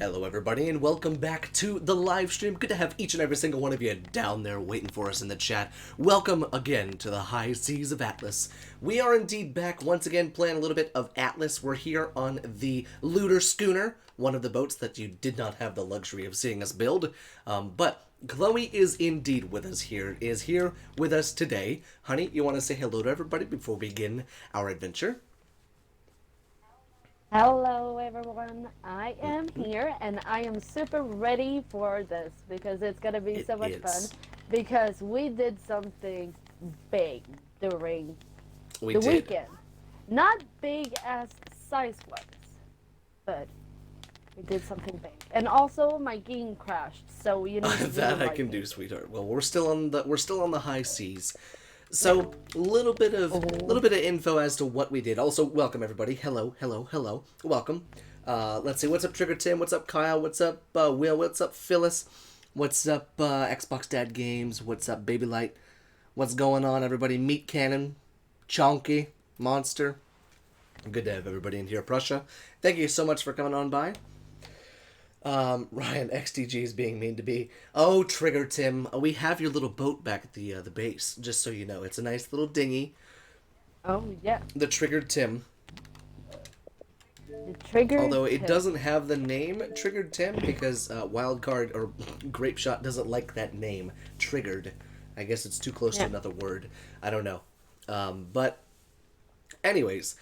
Hello everybody and welcome back to the live stream. Good to have each and every single one of you down there waiting for us in the chat. Welcome again to the high seas of Atlas. We are indeed back once again playing a little bit of Atlas. We're here on the Looter Schooner, one of the boats that you did not have the luxury of seeing us build. But Chloe is indeed with us here, with us today. Honey, you want to say hello to everybody before we begin our adventure? Hello everyone, I am here and I am super ready for this because it's gonna be so much fun because we did something big during the weekend. Not big as size-wise, but we did something big. And also my game crashed, so you need to that I can do, sweetheart. Well, we're still on the high seas. So, a little bit of info as to what we did. Also, welcome everybody. Hello. Welcome. Let's see. What's up, Trigger Tim? What's up, Kyle? What's up, Will? What's up, Phyllis? What's up, Xbox Dad Games? What's up, Baby Light? What's going on, everybody? Meat Cannon, Chonky, Monster. Good to have everybody in here. Prussia, thank you so much for coming on by. Ryan, XTG is being mean to me. Oh, Trigger Tim, we have your little boat back at the base, just so you know. It's a nice little dinghy. Oh, yeah. The Triggered Tim. The Triggered Although it Tim. doesn't have the name Triggered Tim because Wildcard or Grape Shot doesn't like that name, Triggered. I guess it's too close to another word. I don't know. But anyways,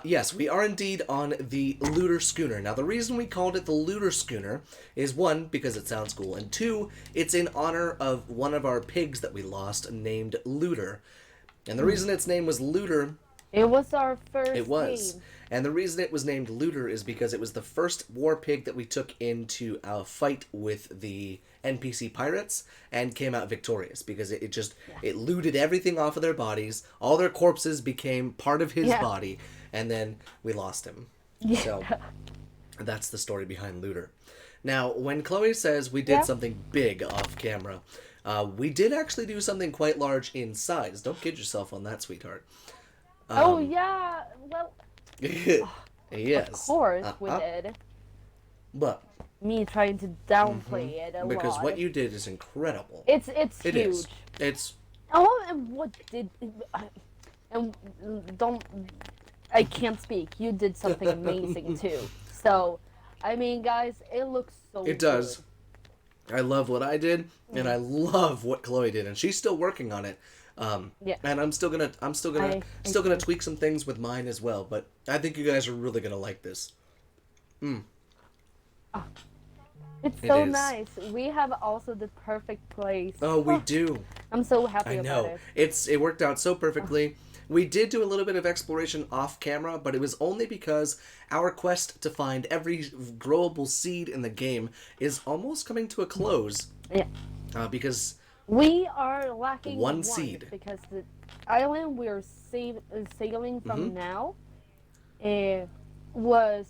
yes, we are indeed on the Looter Schooner. Now, the reason we called it the Looter Schooner is, one, because it sounds cool, and two, it's in honor of one of our pigs that we lost named Looter. And the reason its name was Looter... It was our first It was. game. And the reason it was named Looter is because it was the first war pig that we took into a fight with the NPC pirates and came out victorious because it looted everything off of their bodies. All their corpses became part of his body, and then we lost him. Yeah. So that's the story behind Looter. Now, when Chloe says we did something big off camera, we did actually do something quite large in size. Don't kid yourself on that, sweetheart. Oh, yeah. Well... Yes. Of course we did. But me trying to downplay it a lot. Because what you did is incredible. It's It huge. is. It's... Oh, and what did... And don't... I can't speak. You did something amazing, too. So, I mean, guys, it looks so good. It does. I love what I did, and I love what Chloe did, and she's still working on it. And I'm still gonna tweak some things with mine as well. But I think you guys are really gonna like this. It's so nice. We have also the perfect place. Oh, we do. I'm so happy about it. It worked out so perfectly. We did do a little bit of exploration off camera, but it was only because our quest to find every growable seed in the game is almost coming to a close. Yeah. Because we are lacking one seed. Because the island we're sailing from now was,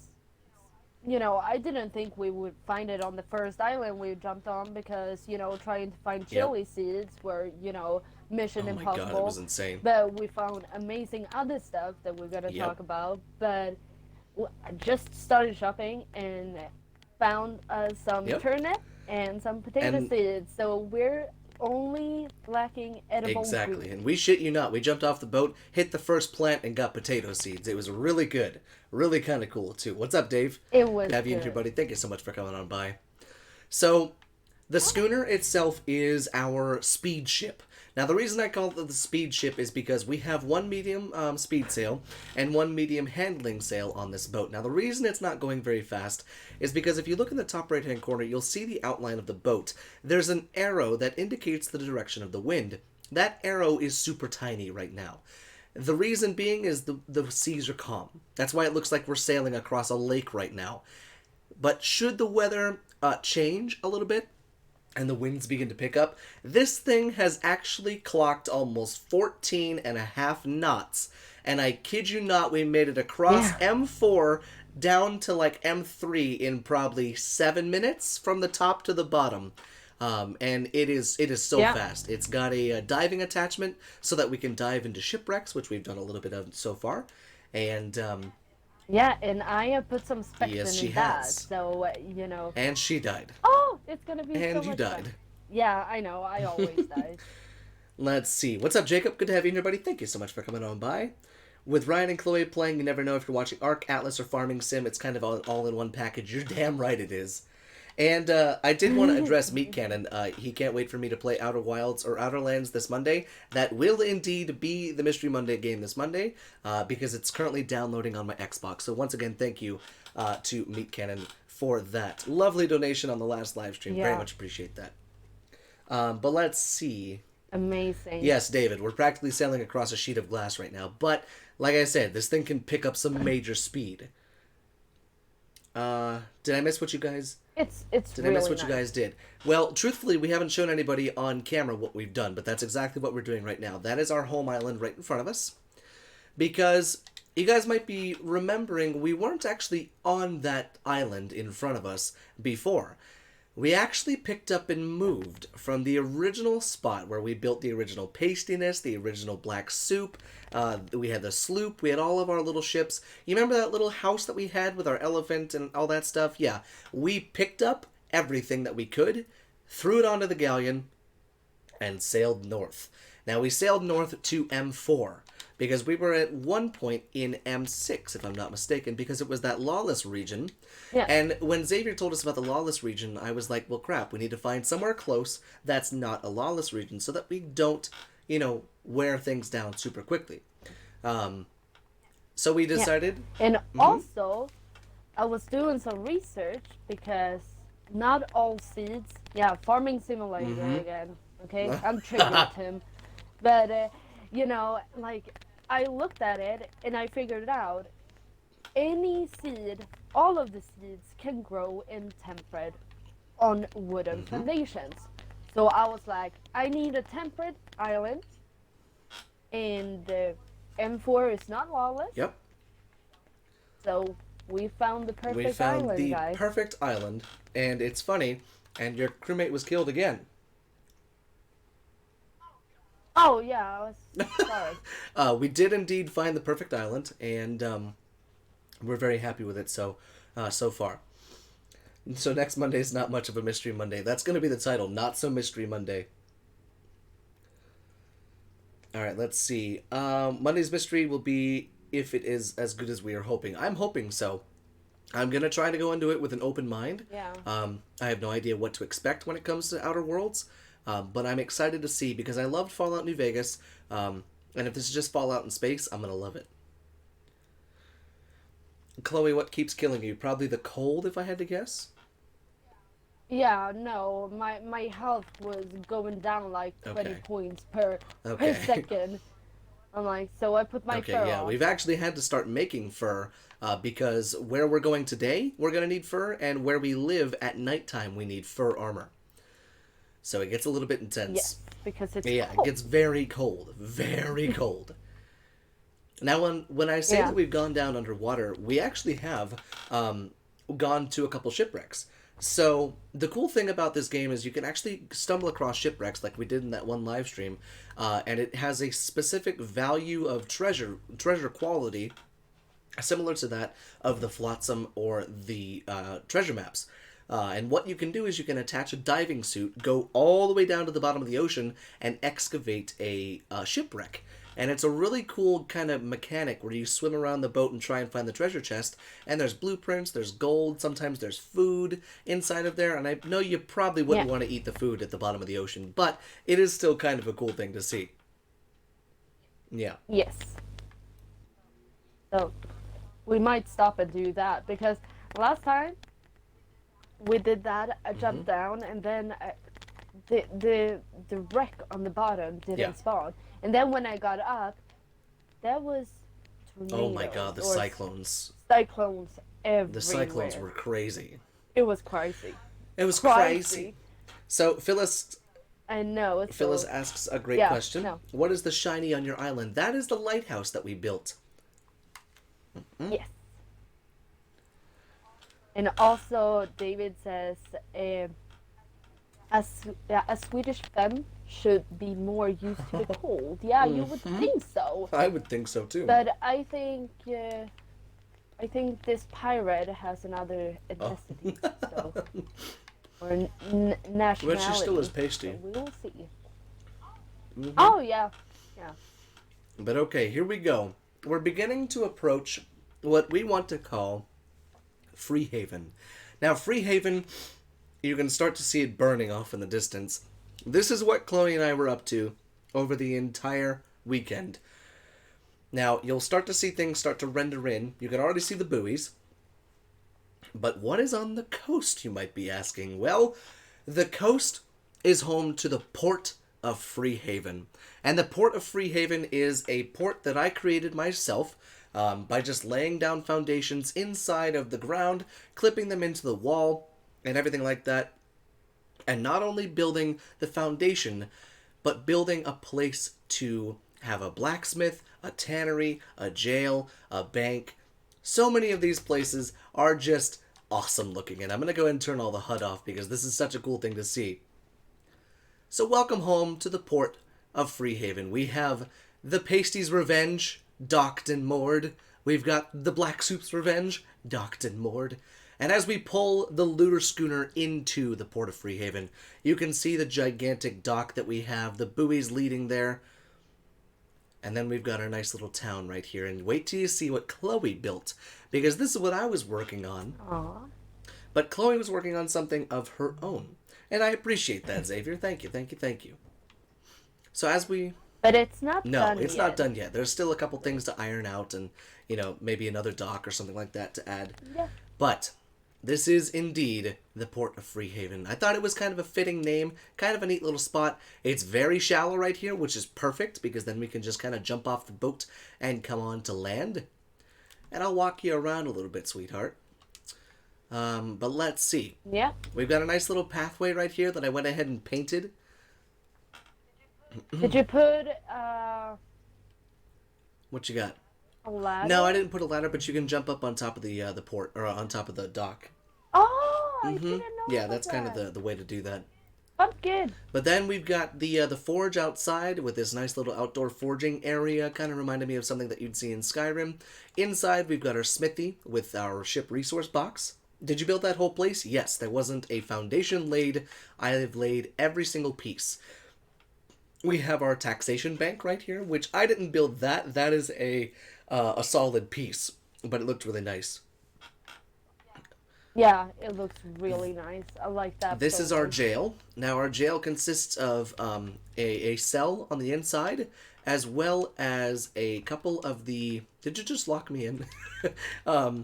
you know, I didn't think we would find it on the first island we jumped on because, you know, trying to find chili seeds were, you know, mission impossible. Oh my god, it was insane. But we found amazing other stuff that we're going to talk about. But I just started shopping and found some turnip and some potato seeds. So we're only lacking edible Exactly, food. And we shit you not. We jumped off the boat, hit the first plant, and got potato seeds. It was really good. Really kind of cool, too. What's up, Dave? It was Have you in here, buddy. Thank you so much for coming on by. So, the schooner itself is our speed ship. Now, the reason I call it the speed ship is because we have one medium speed sail and one medium handling sail on this boat. Now, the reason it's not going very fast is because if you look in the top right-hand corner, you'll see the outline of the boat. There's an arrow that indicates the direction of the wind. That arrow is super tiny right now. The reason being is the seas are calm. That's why it looks like we're sailing across a lake right now. But should the weather change a little bit, and the winds begin to pick up, this thing has actually clocked almost 14.5 knots. And I kid you not, we made it across M4 down to like M3 in probably 7 minutes from the top to the bottom. And it is so fast. It's got a diving attachment so that we can dive into shipwrecks, which we've done a little bit of so far. And Yeah, and I have put some specs Yes, she in that, has. so you know. And she died. Oh, it's gonna be so And you much fun. died. Yeah, I know. I always die. Let's see. What's up, Jacob? Good to have you here, buddy. Thank you so much for coming on by. With Ryan and Chloe playing, you never know if you're watching Ark, Atlas, or Farming Sim. It's kind of all in one package. You're damn right it is. And I did want to address Meat Cannon. He can't wait for me to play Outer Wilds or Outer Lands this Monday. That will indeed be the Mystery Monday game this Monday, because it's currently downloading on my Xbox. So once again, thank you to Meat Cannon for that lovely donation on the last live stream. Very much appreciate that. But let's see. Amazing. Yes, David, we're practically sailing across a sheet of glass right now. But, like I said, this thing can pick up some major speed. Did I miss what you guys... It's Did really I miss what nice. you guys did? Well, truthfully, we haven't shown anybody on camera what we've done, but that's exactly what we're doing right now. That is our home island right in front of us. Because you guys might be remembering we weren't actually on that island in front of us before. We actually picked up and moved from the original spot where we built the original pastiness, the original black soup. We had the sloop. We had all of our little ships. You remember that little house that we had with our elephant and all that stuff? Yeah. We picked up everything that we could, threw it onto the galleon, and sailed north. Now, we sailed north to M4 because we were at one point in M6, if I'm not mistaken, because it was that lawless region. Yeah. And when Xavier told us about the lawless region, I was like, well, crap, we need to find somewhere close that's not a lawless region so that we don't, wear things down super quickly. So we decided... Yeah. And also, I was doing some research because not all seeds... Yeah, Farming Simulator again. Okay? I'm triggered him. But, I looked at it and I figured it out. Any seed, all of the seeds can grow in temperate on wooden foundations. So I was like, I need a temperate island, and M4 is not lawless. Yep. So we found the perfect We found island, the guys. perfect island, and it's funny, and your crewmate was killed again. Oh yeah, I was sorry. We did indeed find the perfect island, and we're very happy with it so far. So next Monday is not much of a Mystery Monday. That's going to be the title, Not So Mystery Monday. Alright, let's see. Monday's mystery will be if it is as good as we are hoping. I'm hoping so. I'm going to try to go into it with an open mind. Yeah. I have no idea what to expect when it comes to Outer Worlds. But I'm excited to see because I loved Fallout New Vegas. And if this is just Fallout in space, I'm going to love it. Chloe, what keeps killing you? Probably the cold, if I had to guess? Yeah, no, my health was going down like 20 points per second. I'm like, so I put my fur on. We've actually had to start making fur because where we're going today, we're going to need fur, and where we live at nighttime, we need fur armor. So it gets a little bit intense. Yes, because it's cold. It gets very cold. Very cold. Now, when I say that we've gone down underwater, we actually have gone to a couple shipwrecks. So the cool thing about this game is you can actually stumble across shipwrecks like we did in that one live stream, and it has a specific value of treasure quality, similar to that of the Flotsam or the treasure maps. And what you can do is you can attach a diving suit, go all the way down to the bottom of the ocean, and excavate a shipwreck. And it's a really cool kind of mechanic where you swim around the boat and try and find the treasure chest. And there's blueprints, there's gold, sometimes there's food inside of there. And I know you probably wouldn't want to eat the food at the bottom of the ocean, but it is still kind of a cool thing to see. Yeah. Yes. So we might stop and do that because last time we did that, I jumped down, and then the wreck on the bottom didn't spawn. And then when I got up, there was tornadoes. Oh my god, the cyclones. Cyclones everywhere. The cyclones were crazy. It was crazy. It was crazy. So Phyllis... I know. Phyllis asks a great question. No. What is the shiny on your island? That is the lighthouse that we built. Yes. And also, David says, a Swedish femme should be more used to the cold. Yeah, you would think so. I would think so, too. But I think I think this pirate has another Oh. ethnicity, so or nationality. But she still is So pasty. we will see. Hmm. Oh yeah, yeah. But okay, here we go. We're beginning to approach what we want to call Freehaven. Now, Freehaven, you can start to see it burning off in the distance. This is what Chloe and I were up to over the entire weekend. Now, you'll start to see things start to render in. You can already see the buoys. But what is on the coast, you might be asking? Well, the coast is home to the Port of Freehaven. And the Port of Freehaven is a port that I created myself by just laying down foundations inside of the ground, clipping them into the wall, and everything like that. And not only building the foundation, but building a place to have a blacksmith, a tannery, a jail, a bank. So many of these places are just awesome looking, and I'm going to go ahead and turn all the HUD off because this is such a cool thing to see. So welcome home to the Port of Freehaven. We have the Pasties' Revenge, docked and moored. We've got the Black Soup's Revenge, docked and moored. And as we pull the looter schooner into the Port of Freehaven, you can see the gigantic dock that we have, the buoys leading there. And then we've got our nice little town right here. And wait till you see what Chloe built, because this is what I was working on. Aww. But Chloe was working on something of her own. And I appreciate that, Xavier. Thank you, thank you, thank you. So as we... But it's not done No, it's yet. not done yet. There's still a couple things to iron out and, maybe another dock or something like that to add. Yeah. But this is indeed the Port of Freehaven. I thought it was kind of a fitting name, kind of a neat little spot. It's very shallow right here, which is perfect because then we can just kind of jump off the boat and come on to land. And I'll walk you around a little bit, sweetheart. But let's see. Yeah. We've got a nice little pathway right here that I went ahead and painted. Did you put What you got? a ladder? No, I didn't put a ladder, but you can jump up on top of the port, or on top of the dock. Oh, I didn't know. Yeah, about that's kind of that. the way to do that. But good. But then we've got the forge outside with this nice little outdoor forging area. Kind of reminded me of something that you'd see in Skyrim. Inside, we've got our smithy with our ship resource box. Did you build that whole place? Yes, there wasn't a foundation laid. I have laid every single piece. We have our taxation bank right here, which I didn't build that. That is a solid piece, but it looked really nice. Yeah, it looks really nice. I like that. This is our photo. jail. Now, our jail consists of a cell on the inside, as well as a couple of the... Did you just lock me in? A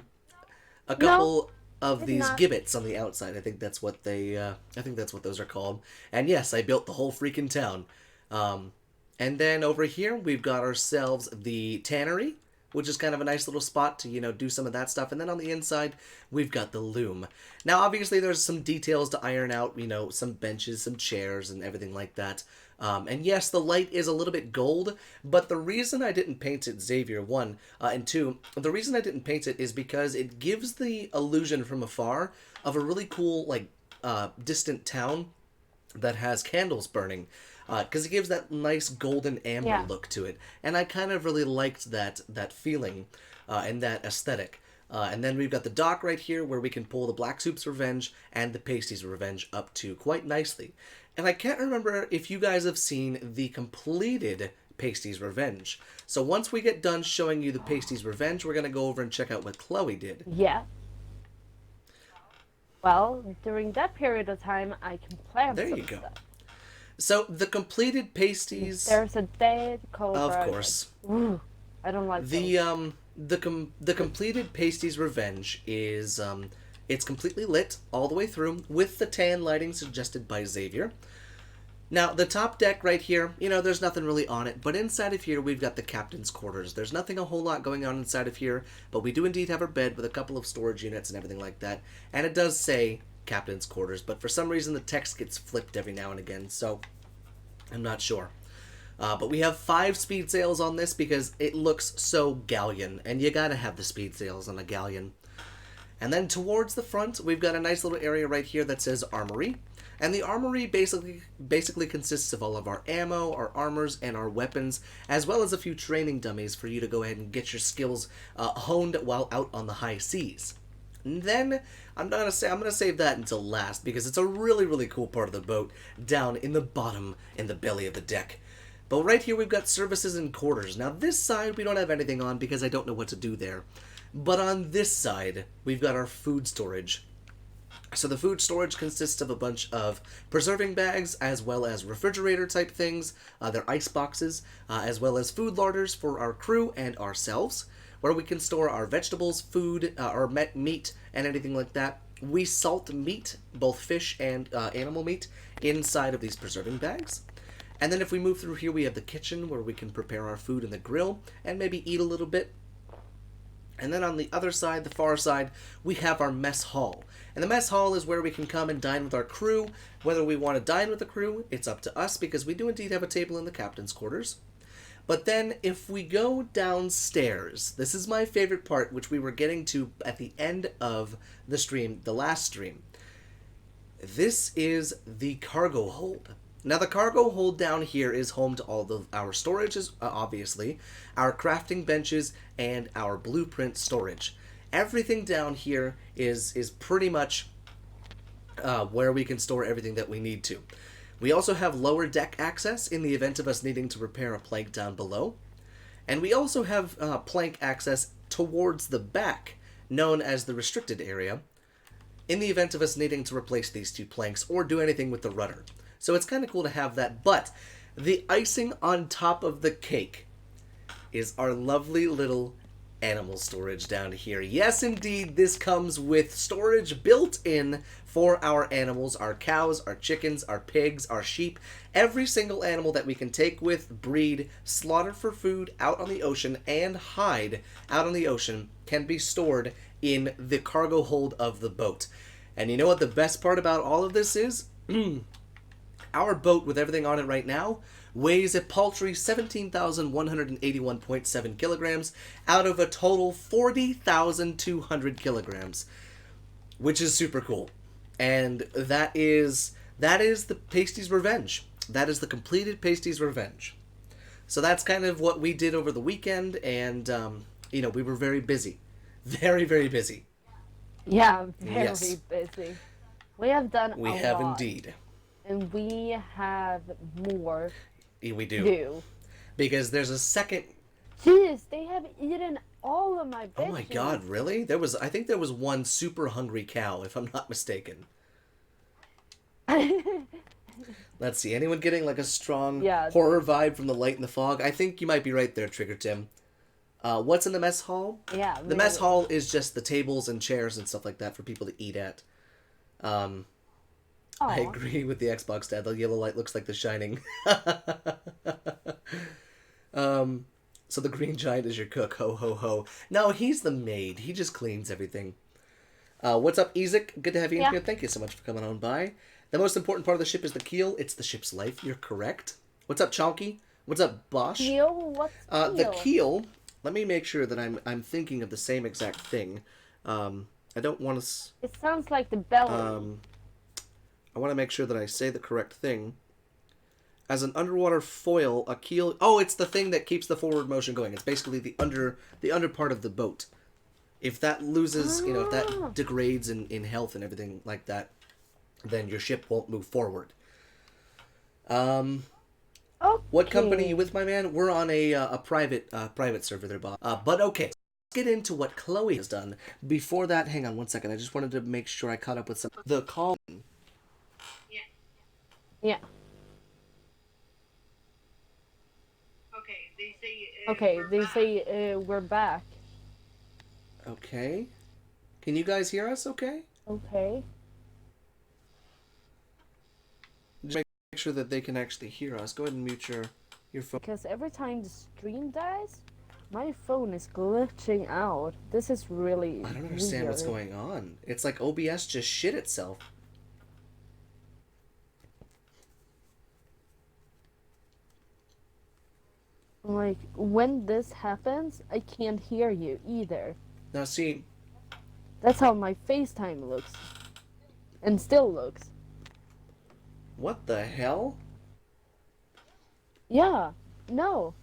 couple of these not. gibbets on the outside. I think that's what they... I think that's what those are called. And yes, I built the whole freaking town. And then over here, we've got ourselves the tannery, which is kind of a nice little spot to, do some of that stuff. And then on the inside, we've got the loom. Now, obviously, there's some details to iron out, some benches, some chairs, and everything like that. And yes, the light is a little bit gold, but the reason I didn't paint it, Xavier, one, and two, the reason I didn't paint it is because it gives the illusion from afar of a really cool, distant town that has candles burning. Because it gives that nice golden amber look to it. And I kind of really liked that feeling and that aesthetic. And then we've got the dock right here where we can pull the Black Soup's Revenge and the Pasties' Revenge up to quite nicely. And I can't remember if you guys have seen the completed Pasties' Revenge. So once we get done showing you the Pasties' Revenge, we're going to go over and check out what Chloe did. Yeah. Well, during that period of time, I can plan There some you go. stuff. So the completed Pasties... There's a dead cobra. Of course. Ooh, I don't like those. The completed Pasties' Revenge is it's completely lit all the way through with the tan lighting suggested by Xavier. Now the top deck right here, there's nothing really on it, but inside of here we've got the captain's quarters. There's nothing a whole lot going on inside of here, but we do indeed have our bed with a couple of storage units and everything like that, and it does say captain's quarters, but for some reason the text gets flipped every now and again, so I'm not sure. But we have 5 speed sails on this because it looks so galleon, and you gotta have the speed sails on a galleon. And then towards the front, we've got a nice little area right here that says Armory. And the armory basically consists of all of our ammo, our armors, and our weapons, as well as a few training dummies for you to go ahead and get your skills honed while out on the high seas. And then I'm gonna save that until last because it's a really, really cool part of the boat down in the bottom, in the belly of the deck. But right here we've got services and quarters. Now this side we don't have anything on because I don't know what to do there. But on this side we've got our food storage. So the food storage consists of a bunch of preserving bags as well as refrigerator type things. They're ice boxes, as well as food larders for our crew and ourselves, where we can store our vegetables, food, our meat, and anything like that. We salt meat, both fish and animal meat, inside of these preserving bags. And then if we move through here, we have the kitchen where we can prepare our food in the grill and maybe eat a little bit. And then on the other side, the far side, we have our mess hall. And the mess hall is where we can come and dine with our crew. Whether we want to dine with the crew, it's up to us because we do indeed have a table in the captain's quarters. But then if we go downstairs, this is my favorite part, which we were getting to at the end of the stream, the last stream. This is the cargo hold. Now the cargo hold down here is home to all of our storages, obviously, our crafting benches, and our blueprint storage. Everything down here is pretty much where we can store everything that we need to. We also have lower deck access in the event of us needing to repair a plank down below. And we also have plank access towards the back, known as the restricted area, in the event of us needing to replace these two planks or do anything with the rudder. So it's kind of cool to have that, but the icing on top of the cake is our lovely little animal storage down here. Yes, indeed, this comes with storage built in for our animals, our cows, our chickens, our pigs, our sheep. Every single animal that we can take with, breed, slaughter for food out on the ocean, and hide out on the ocean can be stored in the cargo hold of the boat. And you know what the best part about all of this is? Our boat, with everything on it right now, weighs a paltry 17,181.7 kilograms out of a total 40,200 kilograms, which is super cool. And that is the Pasty's Revenge. That is the completed Pasty's Revenge. So that's kind of what we did over the weekend, and, we were very busy. Very, very busy. Yeah, very busy. We have done a lot. We have indeed. And we have more we do. Because there's a second... Jeez, they have eaten all of my veggies. Oh my god, really? I think there was one super hungry cow, if I'm not mistaken. Let's see, anyone getting like a strong horror vibe from the light and the fog? I think you might be right there, Trigger Tim. What's in the mess hall? Yeah. The mess hall is just the tables and chairs and stuff like that for people to eat at. I agree with the Xbox dad. The yellow light looks like The Shining. So the green giant is your cook. Ho, ho, ho. No, he's the maid. He just cleans everything. What's up, Ezek? Good to have you in here. Thank you so much for coming on by. The most important part of the ship is the keel. It's the ship's life. You're correct. What's up, Chonky? What's up, Bosch? Keel? What's keel? The keel... Let me make sure that I'm thinking of the same exact thing. I don't want to... It sounds like the belly. I want to make sure that I say the correct thing. As an underwater foil, a keel... Oh, it's the thing that keeps the forward motion going. It's basically the under part of the boat. If that loses, if that degrades in health and everything like that, then your ship won't move forward. Okay. What company are you with, my man? We're on a private server there, Bob. But okay, let's get into what Chloe has done. Before that, hang on one second. I just wanted to make sure I caught up with some... The call... Yeah. Okay, they say we're back. Okay. Can you guys hear us okay? Okay. Just make sure that they can actually hear us. Go ahead and mute your phone. Because every time the stream dies, my phone is glitching out. This is really I don't understand what's going on. It's like OBS just shit itself. Like, when this happens, I can't hear you either. Now see... That's how my FaceTime looks. And still looks. What the hell? Yeah. No.